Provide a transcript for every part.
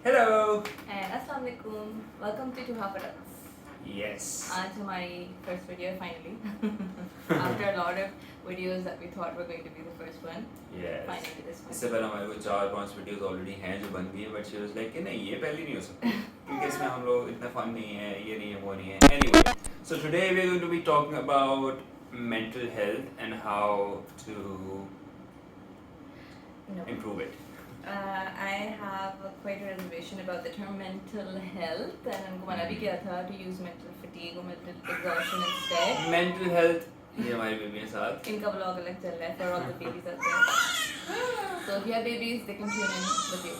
Hello. And अस्सलाम वालेकुम. Welcome to Two Half Adults. Yes. आज हमारी first video finally. After a lot of videos that we thought were going to be the first one. Yes. Finally this one. इससे पहले हमारे को 4-5 videos already हैं जो बन गई है, but she was like कि नहीं ये पहली नहीं हो सकती क्योंकि इसमें हम लोग इतना फन नहीं है, ये नहीं है, वो नहीं है. Anyway, so today we are going to be talking about mental health and how to No. improve it. I have quite a reservation about the term mental health and उनको मना भी किया था to use mental fatigue or mental exhaustion instead. Mental health ये हमारी baby के साथ. इनका vlog अलग चल रहा है for all the babies out there. So if you have babies, they can tune in with you.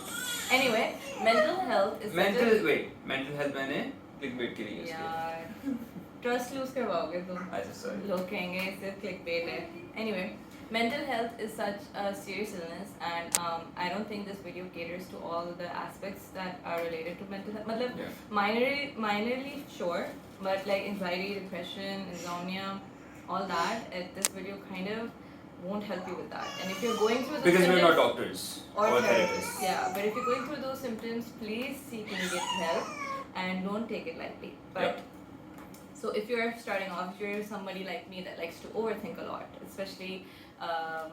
Anyway, mental health is mental health मैंने clickbait के लिए use किया. यार ट्रस्ट लूज करवाओगे तुम. अच्छा sorry. लोग कहेंगे सिर्फ क्लिकबेट है. Anyway, mental health is such a serious illness and I don't think this video caters to all the aspects that are related to mental health. मतलब Yeah. minorly sure, but like anxiety, depression, insomnia, all that, this video kind of won't help you with that. And if you're going through those Because we're not symptoms doctors or or therapists, therapists. yeah, but if you're going through those symptoms, please seek immediate help and don't take it lightly. But so if you're starting off, if you're somebody like me that likes to overthink a lot, especially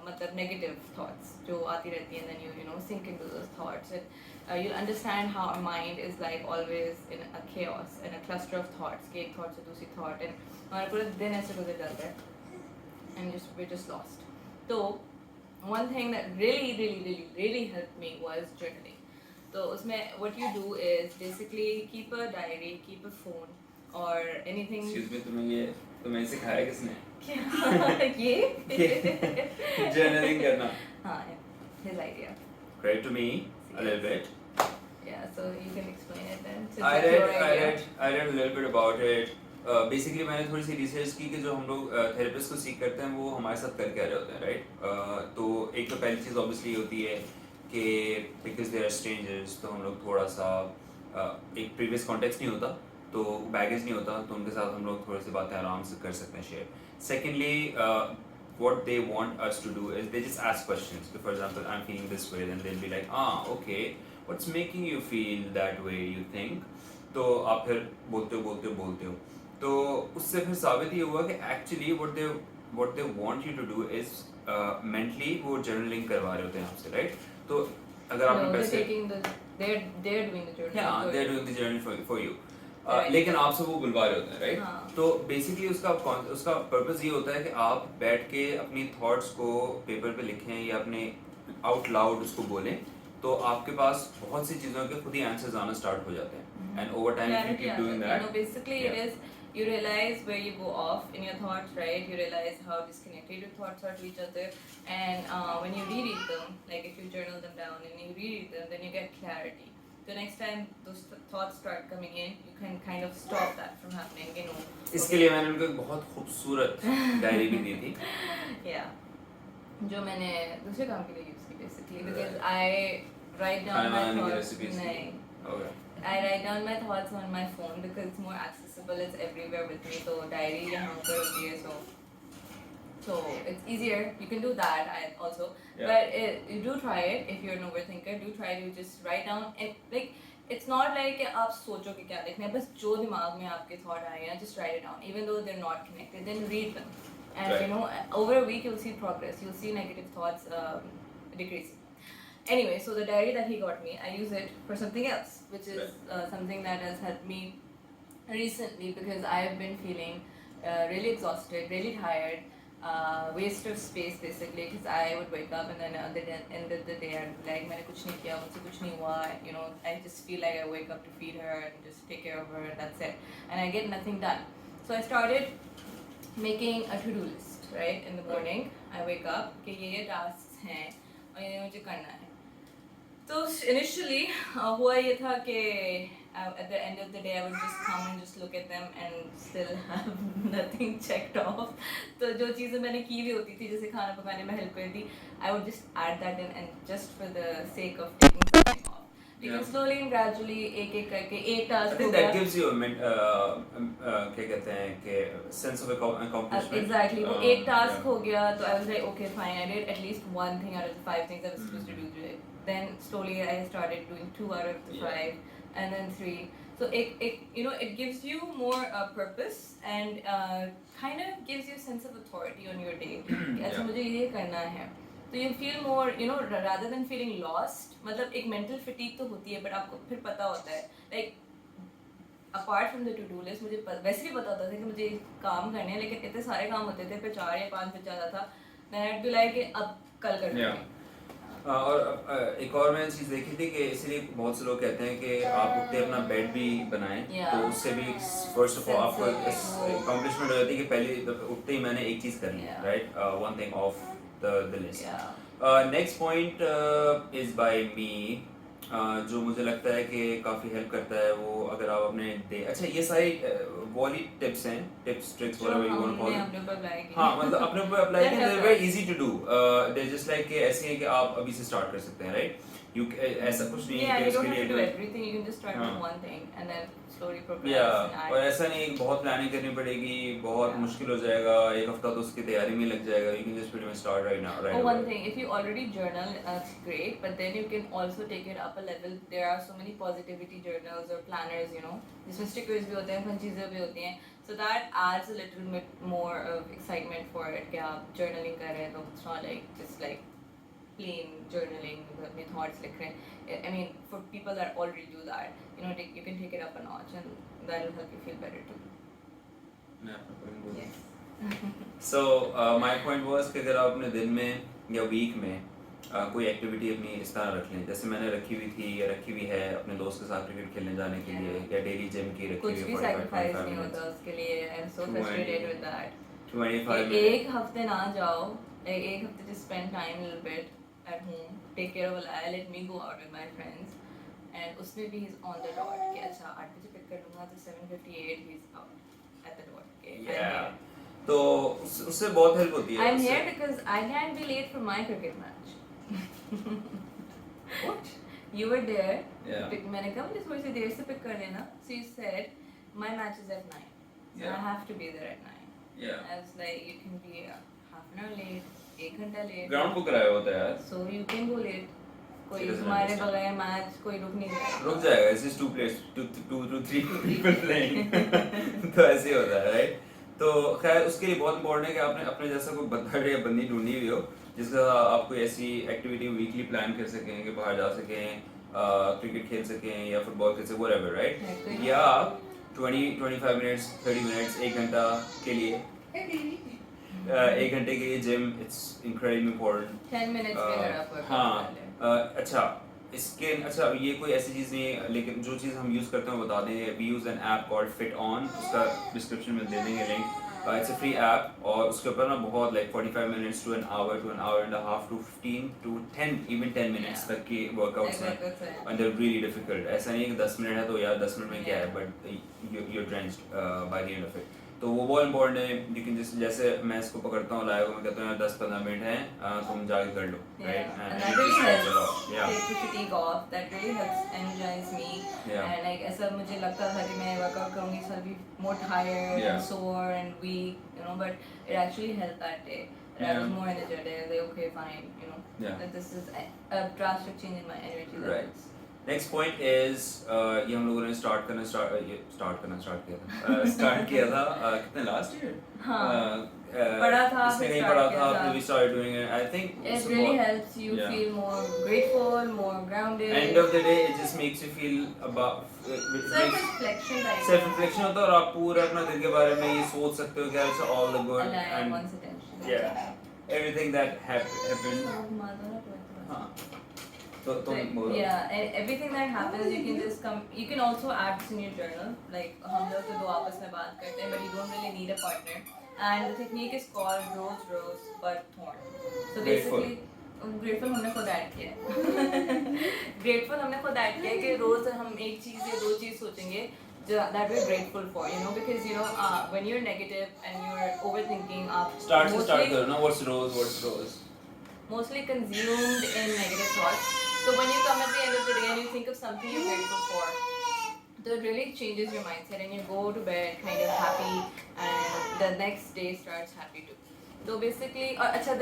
मतलब negative thoughts जो आती रहती हैं, and then you know sink into those thoughts, and you'll understand how our mind is like always in a chaos, in a cluster of thoughts, कि एक thought से दूसरी thought, and हमारा पूरा दिन ऐसे गुजर जाता है, and we're just lost. So one thing that really helped me was journaling. So उसमें what you do is basically keep a diary, keep a phone or anything. Excuse me, तुम्हें सिखाया किसने? ये Journaling करना. हाँ, his idea. Credit to me a little bit. Yeah, so you can explain it then. Since I it's your idea. read a little bit about it. Basically मैंने थोड़ी सी research की कि जो हम लोग थेरेपिस्ट को सीख करते हैं वो हमारे साथ करके आ रहे होते हैं, राइट? तो एक तो पहली चीज़ ऑब्वियसली होती है कि बिकॉज दे आर स्ट्रेंजर्स, तो हम लोग थोड़ा सा एक प्रीवियस कॉन्टेक्स्ट नहीं होता, तो बैगेज नहीं होता, तो उनके साथ हम लोग थोड़ी सी बातें आराम से कर सकते हैं share. Secondly, what they want us to do is they just ask questions. So for example, I'm feeling this way, then they'll be like, okay, what's making you feel that way, you think? तो आप फिर बोलते हो तो उससे फिर साबित ये हुआ कि actually what they want you to do is mentally वो journaling करवा रहे होते हैं आपसे, राइट? तो अगर आपने पैसे they're doing the journal. yeah, they're doing the journal for you. लेकिन आपसे वो बुलवा रहे होते हैं, राइट? हाँ. तो बेसिकली उसका पर्पस ये होता है कि आप बैठ के अपनी थॉट्स को पेपर पे लिखें या अपने आउट लाउड उसको बोलें, तो आपके पास बहुत सी चीज़ों के खुद ही आंसर्स आना स्टार्ट हो जाते हैं. And over time if you keep doing that, you know, basically it is, you realize where you go off in your thoughts, right? You realize how disconnected your thoughts are to each other, and when you reread them, like if you journal them down and you reread them, then you get clarity. So next time those thoughts start coming in, you can kind of stop that from happening, you know. इसके लिए मैंने उनको एक बहुत खूबसूरत diary भी दी थी. Yeah, जो मैंने दूसरे काम के लिए use की basically, because I write down my thoughts. नहीं. Okay. I write down my thoughts on my phone because it's more accessible. It's everywhere with me. So diary यहाँ पर होती है, so it's easier. You can do that also. Yeah. But you do try it if you're an overthinker. Do try to just write down and like it's not like कि आप सोचो कि क्या लिखना है, बस जो दिमाग में आपके thought आए हैं, just write it down. Even though they're not connected, then read them, and Right. you know over a week you'll see progress. You'll see negative thoughts decreasing. Anyway, so the diary that he got me, I use it for something else, which is something that has helped me recently because I have been feeling really exhausted, really tired, waste of space basically, because I would wake up and then at the end of the day I'd be like मैंने कुछ नहीं किया, मुझसे कुछ नहीं हुआ, you know, I just feel like I wake up to feed her and just take care of her and that's it, and I get nothing done. So I started making a to-do list, right? In the morning I wake up कि ये tasks हैं और ये मुझे करना है. तो initially हुआ ये था कि at the end of the day I would just come and just look at them and still have nothing checked off. तो जो चीज़ें मैंने की भी होती थी, जैसे खाना पकाने में help कर दी, I would just add that in and just for the sake of taking something off. लेकिन slowly and gradually एक करके एक task I think that gives you a क्या कहते हैं कि sense of accomplishment. Exactly. वो एक task हो गया, तो I was like, okay, fine, I did at least one thing out of the 5 things I was supposed to do today. then slowly I started doing 2 out of the 5 and then 3. So it gives you more purpose and kind of gives you a sense of authority on your day कि अच्छा मुझे ये करना है. So you feel more, rather than feeling lost. मतलब एक mental fatigue तो होती है, but आपको फिर पता होता है, like apart from the to-do list, मुझे वैसे भी पता होता था कि मुझे काम करने हैं, लेकिन इतने सारे काम होते थे, फिर 4 या 5 बज जाता था. Then I'd be like अब कल कर लूँगी. और एक और मैंने चीज़ देखी थी कि इसलिए बहुत से लोग कहते हैं कि आप उठते अपना बेड भी बनाएं, तो उससे भी फर्स्ट ऑफ ऑल आपको अकम्पलिशमेंट हो जाती है कि पहले उठते ही मैंने एक चीज़ कर ली, right, one thing of the list. Next point is by me, जो मुझे लगता है कि काफ़ी हेल्प करता है, वो अगर आप अपने डे, अच्छा ये सारी वाली टिप्स हैं, tips tricks whatever you want to call it, हाँ मतलब अपने ऊपर अप्लाई करें, they very easy to do, they just like कि ऐसे हैं कि आप अभी से स्टार्ट कर सकते हैं, राइट. यू ऐसा कुछ नहीं है कि उसके लिए do everything, you can just start with one thing and then slowly progress and add. और ऐसा नहीं कि बहुत प्लानिंग करनी पड़ेगी, बहुत मुश्किल हो जाएगा, एक हफ्ता तो उसकी तैयारी में लग जाएगा. You can just pretty much start right now, right? One thing, if you already journal, it's great, but then you can also take it up a level. There are so many positivity journals or planners, जिसमें stickers भी होते हैं, fun चीज़ें भी होती हैं. So that adds a little bit more of excitement for it कि आप journaling कर रहे हैं, तो it's not like just like plain journaling, अपने thoughts लिख रहे हैं. I mean, for people that already do that, you can take it up a notch and that will help you feel better too. Yes. So my point was कि अगर आप अपने दिन में या वीक में कोई एक्टिविटी अपनी इस तरह रख लें, जैसे मैंने रखी हुई थी या रखी हुई है अपने दोस्त के साथ क्रिकेट खेलने जाने के लिए, या डेली जिम की रखी हुई है, कुछ भी सैक्रिफाइस नहीं होता उसके लिए. I am so frustrated with that. 25 minutes. एक हफ्ते ना जाओ, एक हफ्ते just spend time a little bit at home, take care of Alaya, let me go out with my friends, and उसमें भी he's on the dot कि अच्छा 8 बजे पिक कर लूँगा तो 7:58 he's out at the dot. Yeah. तो उससे बहुत हेल्प होती है. I'm here because I can't be late for my cricket match. What? You were there. Yeah. मैंने कहा मुझे थोड़ी सी देर से पिक कर लेना. So you said my match is at 9. So I have to be there at 9. Yeah. I was like, you can be half an hour late, 1 घंटा late. Ground book कराया होता है यार. So you can go late. कोई She doesn't तुम्हारे understand. बगैर match कोई रुक नहीं रहा. रुक जाएगा. It's just 2 players, 2 3 people playing. तो ऐसे ही होता है, right? तो खैर उसके लिए बहुत इंपॉर्टेंट है कि आपने अपने जैसा कोई बंदा या बंदी ढूंढी हुई हो जिसका आप कोई ऐसी एक्टिविटी वीकली प्लान कर सकें कि बाहर जा सकें, क्रिकेट खेल सकें या फुटबॉल खेल सकें, व्हाटएवर, राइट. या 25 मिनट्स, 30 मिनट्स, 1 घंटा के लिए, 1 घंटे के लिए gym, it's incredibly important. 10 minutes में अगर आप workout हाँ. कर लें. अच्छा ये कोई ऐसी चीज़ नहीं है, लेकिन जो चीज़ हम यूज़ करते हैं वो बता दें. We use an app called fit on, उसका डिस्क्रिप्शन में दे देंगे link. It's a free app और उसके ऊपर ना बहुत like 45 minutes to an hour and half to 15 to 10 even 10 minutes तक की वर्कआउट्स हैं, and they are really difficult. ऐसा नहीं है कि 10 मिनट है तो यार 10 मिनट में क्या है, but you are drenched by the end of it. तो वो बहुत इंपॉर्टेंट है. यू कैन जैसे मैं इसको पकड़ता हूँ लाइव, मैं कहता हूँ यार 10-15 मिनट हैं, तुम जाके कर लो, right. And that really helps take the fatigue off. That really helps energize me. And like ऐसा मुझे लगता था कि मैं workout करूँगी so I'll be more tired and sore and weak, but it actually helped that day. I was more energetic. I was like, okay, fine, that this is a drastic change in my energy levels. Right. Next point is ये हम लोगों ने start किया था कितने last year. पढ़ा था, इसने कहीं पढ़ा था, फिर we started doing it. I think it really helps you feel more grateful, more grounded. End of the day, it just makes you feel about self-reflection type. self-reflection होता है और आप पूरा अपना दिन के बारे में ये सोच सकते हो कि अच्छा all the good and everything that happened. हाँ. So everything that happens, you can just you can also add this in your journal. Like हम लोग तो 2 आपस में बात करते हैं, but you don't really need a partner. And the technique is called rose but thorn. So basically, grateful हमने खुद ऐड किया है. Grateful हमने खुद ऐड किया है कि रोज हम एक चीज या 2 चीज सोचेंगे that we're grateful for, because when you're negative and you're overthinking, start करो ना. What's rose? Mostly consumed in negative thoughts. So when you come at the end of the day and you think of something you're grateful for, so it really changes your mindset and you go to bed kind of happy and the next day starts happy too. So basically,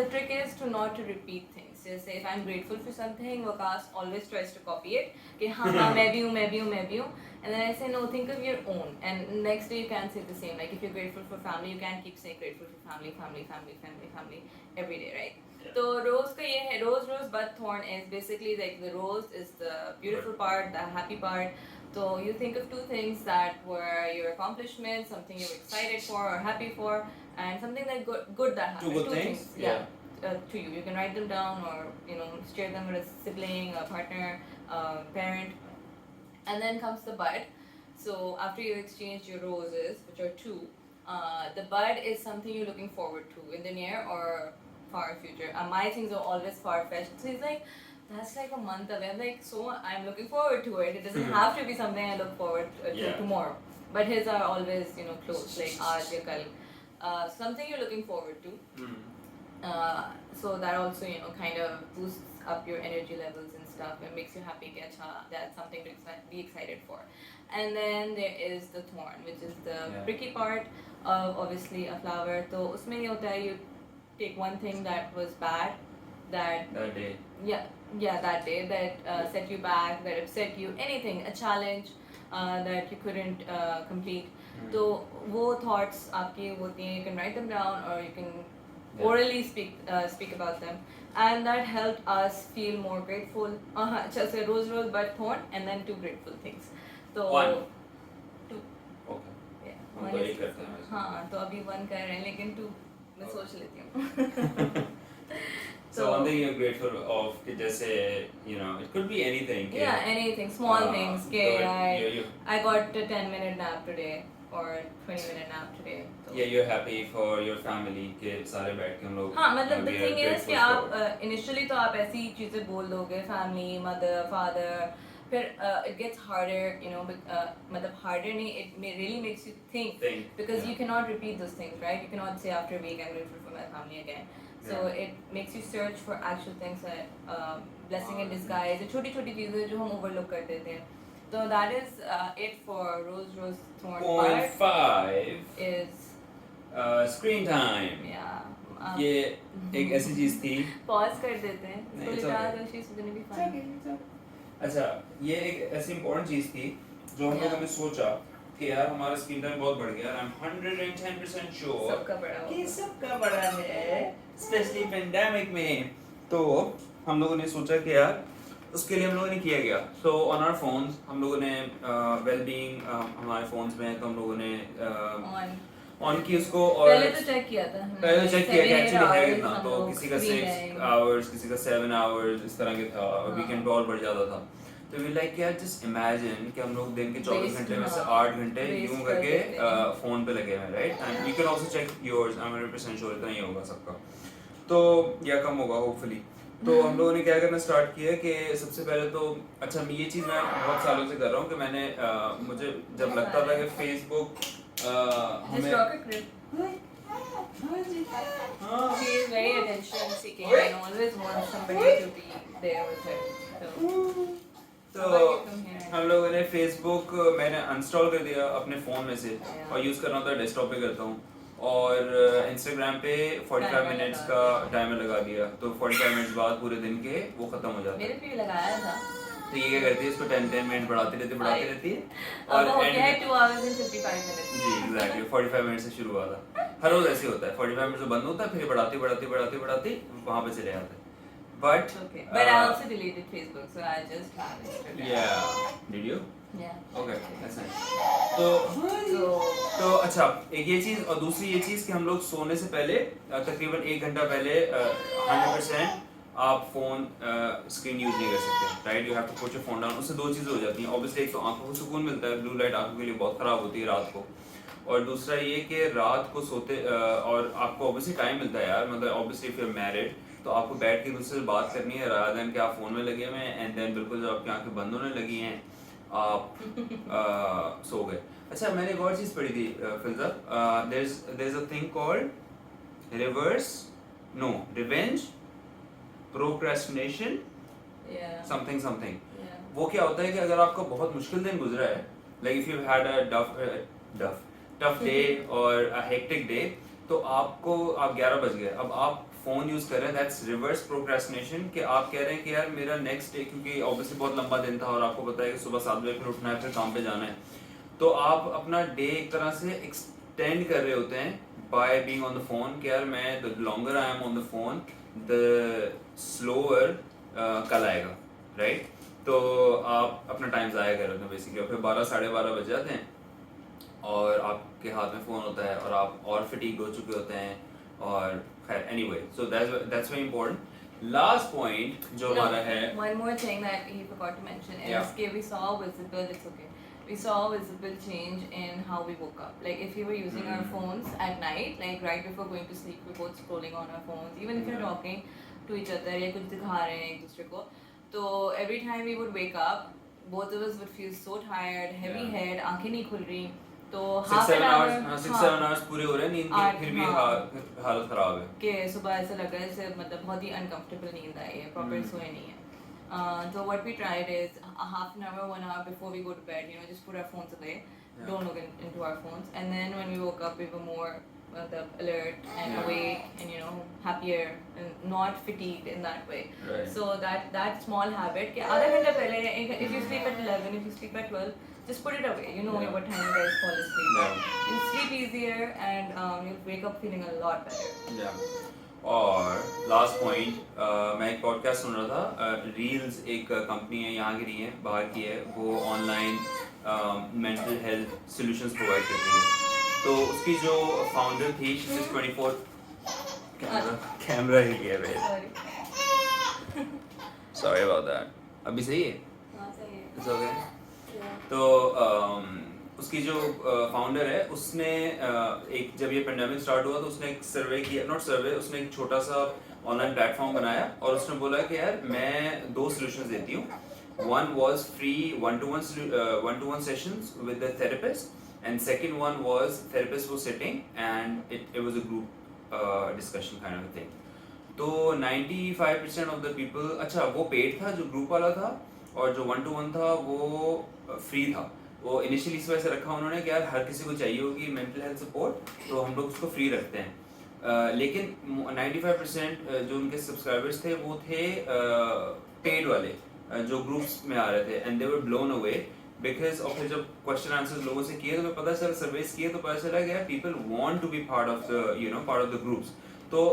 the trick is to not to repeat things. जैसे if I'm grateful for something, Waqas always tries to copy it. कि हाँ हाँ मैं भी हूँ. And then I say no, think of your own. And next day you can say the same. Like if you're grateful for family, you can keep saying grateful for family every day, right? Yeah. So rose का ये है, rose, bud, thorn is basically like the rose is the beautiful part, the happy part. So you think of two things that were your accomplishments, something you were excited for or happy for, and something that good that happened. Two good things? Yeah. To you. You can write them down or share them with a sibling, a partner, a parent. And then comes the bud. So after you exchange your roses, which are two, the bud is something you're looking forward to in the near or far future. My things are always far-fetched. So he's like, that's like a month away. I'm like, so I'm looking forward to it. It doesn't have to be something I look forward to tomorrow. But his are always, close, like aaj ya kal. Something you're looking forward to. So that also, kind of boosts up your energy levels and stuff and makes you happy. That's something to be excited for. And then there is the thorn, which is the pricky part of obviously a flower. So usme ye hota hai, you take one thing that was bad, that day. that day that set you back, that upset you, anything, a challenge that you couldn't complete. So wo thoughts aapki hoti hain, you can write them down or you can orally speak about them, and that helped us feel more grateful. Just a rose, but thorn, and then two grateful things. So One. Two. Okay. Yeah. हम One तो is एक करते हैं वैसे. हाँ, तो अभी one कर रहे हैं, लेकिन two मैं सोच लेती हूँ. So one thing you're grateful of, कि जैसे it could be anything. Yeah, anything, small things. You I got a 10-minute nap today or 20-minute nap today. So. Yeah, you're happy for your family कि सारे बैठ के हम लोग. हाँ, मतलब the we are thing is कि grateful for. आप initially तो आप ऐसी चीजें बोल दोगे, family, mother, father. फिर it gets harder, मतलब harder नहीं, it really makes you think because you cannot repeat those things, right? You cannot say after a week I'm grateful for my family again. So it makes you search for actual things that blessing in disguise, छोटी छोटी चीजें जो हम overlook कर देते हैं. So that is it for rose thorn Point part 5 is screen time. yeah. ये एक ऐसी चीज थी. Pause कर देते हैं. नहीं, it's okay. She's gonna be fine. अच्छा, ये एक ऐसी इम्पोर्टेंट चीज थी जो हम लोगों ने सोचा कि यार हमारा स्क्रीन टाइम बहुत बढ़ गया. I'm 110% sure सबका बड़ा होगा. कि सबका बड़ा है, स्पेशली पेंडेमिक में. तो हम लोगों ने सोचा कि यार उसके लिए हम लोगों ने किया गया. सो ऑन आवर फोन्स हम लोगों ने वेलबीइंग हमारे फोन्स में तो हम लोगों ने ऑन की उसको. और पहले तो चेक किया था. पहले चेक किया कि एक्चुअली है कितना. हम तो लोग किसी का screen 6 time. आवर्स, किसी का 7 आवर्स, इस तरह के था. और वीकेंड पे और बढ़ जाता था. तो वी लाइक यार जस्ट इमेजिन कि हम लोग दिन के 24 घंटे में से 8 घंटे यूं करके फोन पे लगे हैं, right? And you can also check yours. I am 100% sure इतना ही होगा सबका, तो या कम होगा होपफुली. तो हम लोगों ने क्या करना स्टार्ट किया कि सबसे पहले तो अच्छा ये चीज़ मैं बहुत सालों से कर रहा हूँ कि मैंने मुझे जब लगता था कि फेसबुक हमें She is very attention seeking and always wants somebody to be there with her. तो हम लोगों ने फेसबुक मैंने अनस्टॉल कर दिया अपने फ़ोन में से और यूज़ करना होता है डेस्कटॉप पे करता हूँ. और इंस्टाग्राम पे 45 मिनट्स का टाइमर लगा दिया. तो 45 मिनट्स बाद पूरे दिन के वो ख़त्म हो जाता है. मेरे पे भी लगाया था. तो ये क्या करती है, इसको 10 मिनट बढ़ाती रहती है. और एंड में 2 hours and 55 minutes. जी एग्जैक्टली 45 मिनट से शुरू हुआ था. हर रोज ऐसे होता है. 45 मिनट से बंद होता है, फिर बढ़ाते वहाँ पे चले जाते हैं. But I also deleted Facebook, so I just have Instagram. Yeah. Did you? Yeah. Okay, that's nice. तो अच्छा एक ये चीज़ और दूसरी ये चीज़ कि हम लोग सोने से पहले तकरीबन 1 घंटा पहले 100% आप फ़ोन स्क्रीन यूज़ नहीं कर सकते, right? You have to put your phone down. उससे 2 चीज़ें हो जाती हैं. ऑब्वियसली एक तो आंखों को सुकून मिलता है, ब्लू लाइट आंखों के लिए बहुत ख़राब होती है रात को. और दूसरा ये कि रात को सोते और आपको ऑब्वियसली टाइम मिलता है यार. मतलब obviously if you are married तो आपको बैठ के दूसरे से बात करनी है रादर देन कि आप फ़ोन में लगे हुए हैं एंड देन बिल्कुल जब आपकी आंखें बंद होने लगी हैं आप सो गए. अच्छा मैंने एक और चीज़ पढ़ी थी Fiza. There is a thing called revenge procrastination something. वो क्या होता है कि अगर आपका बहुत मुश्किल दिन गुजरा है, like if you had a tough day और अ हेक्टिक डे, तो आप 11 बज गए, अब आप फ़ोन यूज़ कर रहे हैं, दैट्स रिवर्स प्रोक्रेस्टिनेशन, कि आप कह रहे हैं कि यार मेरा नेक्स्ट डे, क्योंकि ऑब्वियसली बहुत लंबा दिन था और आपको पता है कि सुबह 7 बजे फिर उठना है, फिर काम पे जाना है, तो आप अपना डे एक तरह से एक्सटेंड कर रहे होते हैं by being on the phone, कि यार मैं the longer I am on the phone the slower कल आएगा, राइट? तो आप अपना टाइम ज़ाया कर रहे होते हैं बेसिकली, और फिर 12 साढ़े 12 बज जाते हैं और आपके हाथ में फ़ोन होता है और आप और फटीग हो चुके होते हैं, और खैर anyway, so that's very important. Last point जो हमारा है, one more thing that he forgot to mention is Yeah. that we saw visible, it's okay. We saw visible change in how we woke up. Like if we were using our phones at night, like right before going to sleep, we're both scrolling on our phones. Even if you're Yeah. talking to each other या कुछ दिखा रहे हैं एक दूसरे को, तो every time we would wake up, both of us would feel so tired, heavy Yeah. head, आंखें नहीं खुल रही, तो 6-7 hours, हाँ, 6-7 हाँ, hours पूरे हो रहे हैं नींद के, आठ, फिर भी हाँ। हालत ख़राब है। कि सुबह ऐसा लग रहा है जैसे मतलब बहुत ही अनकंफर्टेबल नींद आई है, प्रॉपर सोए नहीं है। So what we tried is a half an hour, 1 hour before we go to bed, just put our phones away, don't look into our phones, and then when we woke up we were more alert and awake and happier and not fatigued in that way. Right. So that small habit कि आधा घंटा पहले, if you sleep at 11, if you sleep at 12, just put it away. You know what time you guys fall asleep. Yeah. You'll sleep easier and you'll wake up feeling a lot better. Yeah. और last point, मैं एक podcast सुन रहा था, reels एक company है यहाँ की नहीं है, बाहर की है, वो online mental health solutions provide करती है। तो उसकी जो फाउंडर थी, शी इज 24, कैमरा ही गया भाई, Sorry. सॉरी अबाउट दैट, अभी सही है, हाँ, सही है. It's okay. Yeah. तो उसकी जो फाउंडर है, उसने एक, जब ये पेंडेमिक स्टार्ट हुआ तो उसने एक सर्वे किया, नॉट सर्वे, उसने एक छोटा सा ऑनलाइन प्लेटफॉर्म बनाया और उसने बोला कि यार मैं 2 सॉल्यूशंस देती हूँ। One was free one two one sessions with the therapist, and second one was therapist was sitting and it was a group discussion kind of thing. तो 95% ऑफ द पीपल, अच्छा वो पेड था जो group वाला था, और जो 1-to-1 था वो फ्री था। वो इनिशियली इस वजह से रखा उन्होंने कि यार हर किसी को चाहिए होगी मेंटल हेल्थ सपोर्ट, तो हम लोग उसको फ्री रखते हैं। लेकिन 95% जो उनके सब्सक्राइबर्स थे वो थे पेड वाले, जो ग्रुप्स में आ रहे थे, and they were blown away because, और फिर जब क्वेश्चन आंसर्स लोगों से किए तो पता चला, सर्वेस किए तो पता चला गया people want to be part of the part of the groups. तो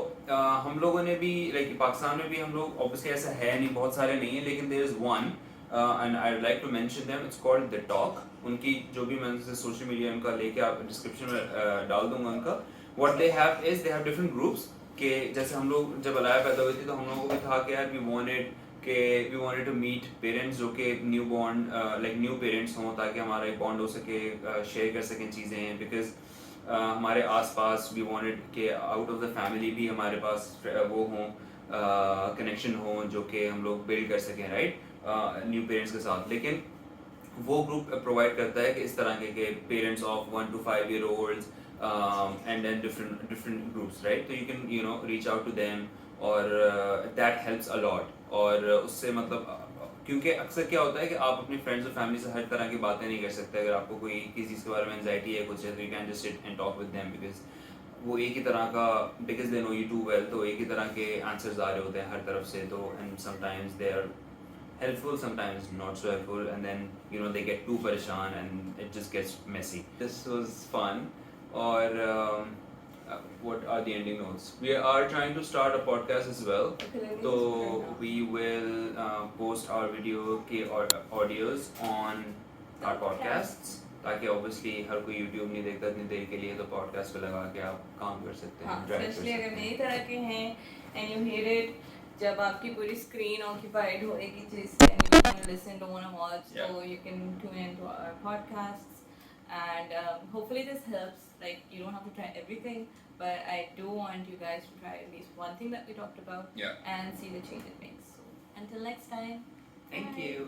हम लोगों ने भी, लाइक पाकिस्तान में भी हम लोग, ऑब्वियसली ऐसा है नहीं, बहुत सारे नहीं है, लेकिन there is one and I would like to mention them, it's called the talk. उनकी जो भी, मैं उनसे सोशल मीडिया उनका लेके आप डिस्क्रिप्शन में डाल दूंगा उनका। What they have is they have different groups, के जैसे हम लोग जब अलाया पैदा हुई थी तो हम लोगों को भी था कि यार we wanted to meet parents जो कि new born, like new parents हों, ताकि हमारा एक बॉन्ड हो सके, शेयर कर सकें चीज़ें, बिकॉज हमारे आसपास वी वांटेड के आउट ऑफ द फैमिली भी हमारे पास वो हों, कनेक्शन हो जो कि हम लोग बिल्ड कर सकें, राइट, न्यू पेरेंट्स के साथ। लेकिन वो ग्रुप प्रोवाइड करता है कि इस तरह के parents of 1 to 5 year olds and then different groups, right? So you can reach out to them, और that helps a lot। और उससे मतलब क्योंकि अक्सर क्या होता है कि आप अपने फ्रेंड्स और फैमिली से हर तरह की बातें नहीं कर सकते। अगर आपको कोई किसी चीज़ के बारे में एंजाइटी है, कुछ है, तो you can just sit and talk with them, because वो एक ही तरह का, because they know you too well, तो एक ही तरह के आंसर्स आ रहे होते हैं हर तरफ से, तो and sometimes they are helpful, sometimes not so helpful, and then they get too pareshan and it just gets messy. This was fun. Or what are the ending notes? We are trying to start a podcast as well, so we will post our video के audios on our podcasts, ताकि obviously हर कोई YouTube नहीं देखता इतनी देर के लिए, तो podcast पे लगा के आप काम कर सकते हैं, interact कर especially सकते अगर हैं। नई तरह के हैं and you hate it जब आपकी पूरी स्क्रीन ऑक्यूपाइड हो एक ही चीज से, and you want to listen, don't want to watch, Yeah. so you can tune into our podcasts, and hopefully this helps. Like, you don't have to try everything, but I do want you guys to try at least one thing that we talked about, Yeah. and see the change it makes. So until next time, Thank bye. you.